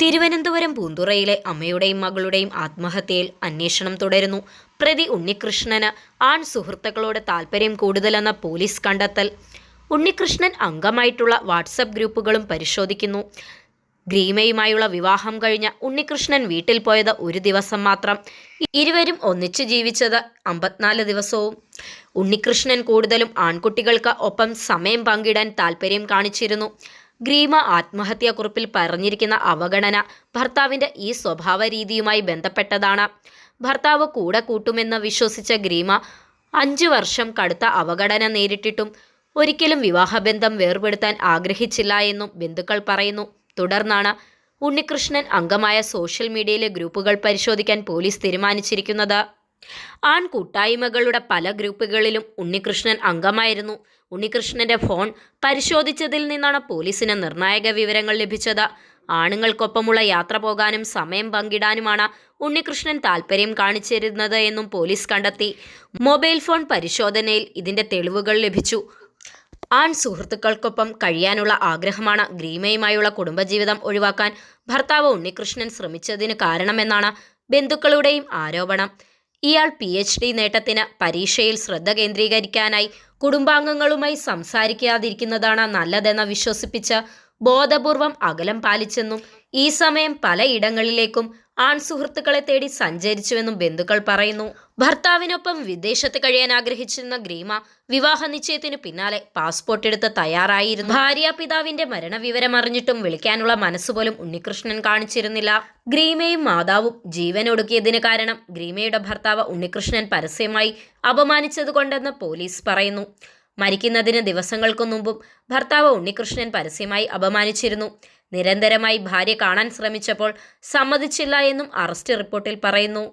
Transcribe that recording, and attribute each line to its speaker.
Speaker 1: തിരുവനന്തപുരം പൂന്തുറയിലെ അമ്മയുടെയും മകളുടെയും ആത്മഹത്യയിൽ അന്വേഷണം തുടരുന്നു. പ്രതി ഉണ്ണികൃഷ്ണന് ആൺ സുഹൃത്തുക്കളോട് താൽപ്പര്യം കൂടുതലെന്ന പോലീസ് കണ്ടെത്തൽ. ഉണ്ണികൃഷ്ണൻ അംഗമായിട്ടുള്ള വാട്സപ്പ് ഗ്രൂപ്പുകളും പരിശോധിക്കുന്നു. ഗ്രീമയുമായുള്ള വിവാഹം കഴിഞ്ഞ ഉണ്ണികൃഷ്ണൻ വീട്ടിൽ പോയത് ഒരു ദിവസം മാത്രം. ഇരുവരും ഒന്നിച്ചു ജീവിച്ചത് 54 ദിവസവും. ഉണ്ണികൃഷ്ണൻ കൂടുതലും ആൺകുട്ടികൾക്ക് ഒപ്പം സമയം പങ്കിടാൻ താൽപ്പര്യം കാണിച്ചിരുന്നു. ഗ്രീമ ആത്മഹത്യാക്കുറിപ്പിൽ പറഞ്ഞിരിക്കുന്ന അവഗണന ഭർത്താവിൻ്റെ ഈ സ്വഭാവ രീതിയുമായി ബന്ധപ്പെട്ടതാണ്. ഭർത്താവ് കൂടെ കൂട്ടുമെന്ന് വിശ്വസിച്ച ഗ്രീമ 5 വർഷം കടുത്ത അവഗണന നേരിട്ടിട്ടും ഒരിക്കലും വിവാഹബന്ധം വേർപെടുത്താൻ ആഗ്രഹിച്ചില്ല എന്നും ബന്ധുക്കൾ പറയുന്നു. തുടർന്നാണ് ഉണ്ണികൃഷ്ണൻ അംഗമായ സോഷ്യൽ മീഡിയയിലെ ഗ്രൂപ്പുകൾ പരിശോധിക്കാൻ പോലീസ് തീരുമാനിച്ചിരിക്കുന്നത്. ആൺകൂട്ടായ്മകളുടെ പല ഗ്രൂപ്പുകളിലും ഉണ്ണികൃഷ്ണൻ അംഗമായിരുന്നു. ഉണ്ണികൃഷ്ണന്റെ ഫോൺ പരിശോധിച്ചതിൽ നിന്നാണ് പോലീസിന് നിർണായക വിവരങ്ങൾ ലഭിച്ചത്. ആണുങ്ങൾക്കൊപ്പമുള്ള യാത്ര പോകാനും സമയം പങ്കിടാനുമാണ് ഉണ്ണികൃഷ്ണൻ താൽപ്പര്യം കാണിച്ചിരുന്നത് എന്നും പോലീസ് കണ്ടെത്തി. മൊബൈൽ ഫോൺ പരിശോധനയിൽ ഇതിന്റെ തെളിവുകൾ ലഭിച്ചു. ആൺ സുഹൃത്തുക്കൾക്കൊപ്പം കഴിയാനുള്ള ആഗ്രഹമാണ് ഗ്രീമയുമായുള്ള കുടുംബജീവിതം ഒഴിവാക്കാൻ ഭർത്താവ് ഉണ്ണികൃഷ്ണൻ ശ്രമിച്ചതിന് കാരണമെന്നാണ് ബന്ധുക്കളുടെയും ആരോപണം. ഇയാൾ PhD നേട്ടത്തിന് പരീക്ഷയിൽ ശ്രദ്ധ കേന്ദ്രീകരിക്കാനായി കുടുംബാംഗങ്ങളുമായി സംസാരിക്കാതിരിക്കുന്നതാണ് നല്ലതെന്ന് വിശ്വസിപ്പിച്ച് ബോധപൂർവം അകലം പാലിച്ചെന്നും ഈ സമയം പലയിടങ്ങളിലേക്കും ആൺസുഹൃത്തുക്കളെ തേടി സഞ്ചരിച്ചുവെന്നും ബന്ധുക്കൾ പറയുന്നു. ഭർത്താവിനൊപ്പം വിദേശത്ത് കഴിയാൻ ആഗ്രഹിച്ചിരുന്ന ഗ്രീമ വിവാഹ നിശ്ചയത്തിനു പിന്നാലെ പാസ്പോർട്ട് എടുത്ത് തയ്യാറായിരുന്നു. ഭാര്യാപിതാവിന്റെ മരണവിവരം അറിഞ്ഞിട്ടും വിളിക്കാനുള്ള മനസ്സുപോലും ഉണ്ണികൃഷ്ണൻ കാണിച്ചിരുന്നില്ല. ഗ്രീമയും മാതാവും ജീവനൊടുക്കിയതിന് കാരണം ഗ്രീമയുടെ ഭർത്താവ് ഉണ്ണികൃഷ്ണൻ പരസ്യമായി അപമാനിച്ചതുകൊണ്ടെന്ന് പോലീസ് പറയുന്നു. മരിക്കുന്നതിന് ദിവസങ്ങൾക്കു മുമ്പും ഭർത്താവ് ഉണ്ണികൃഷ്ണൻ പരസ്യമായി അപമാനിച്ചിരുന്നു. നിരന്തരമായി ഭാര്യ കാണാൻ ശ്രമിച്ചപ്പോൾ സമ്മതിച്ചില്ല എന്നും അറസ്റ്റ് റിപ്പോർട്ടിൽ പറയുന്നു.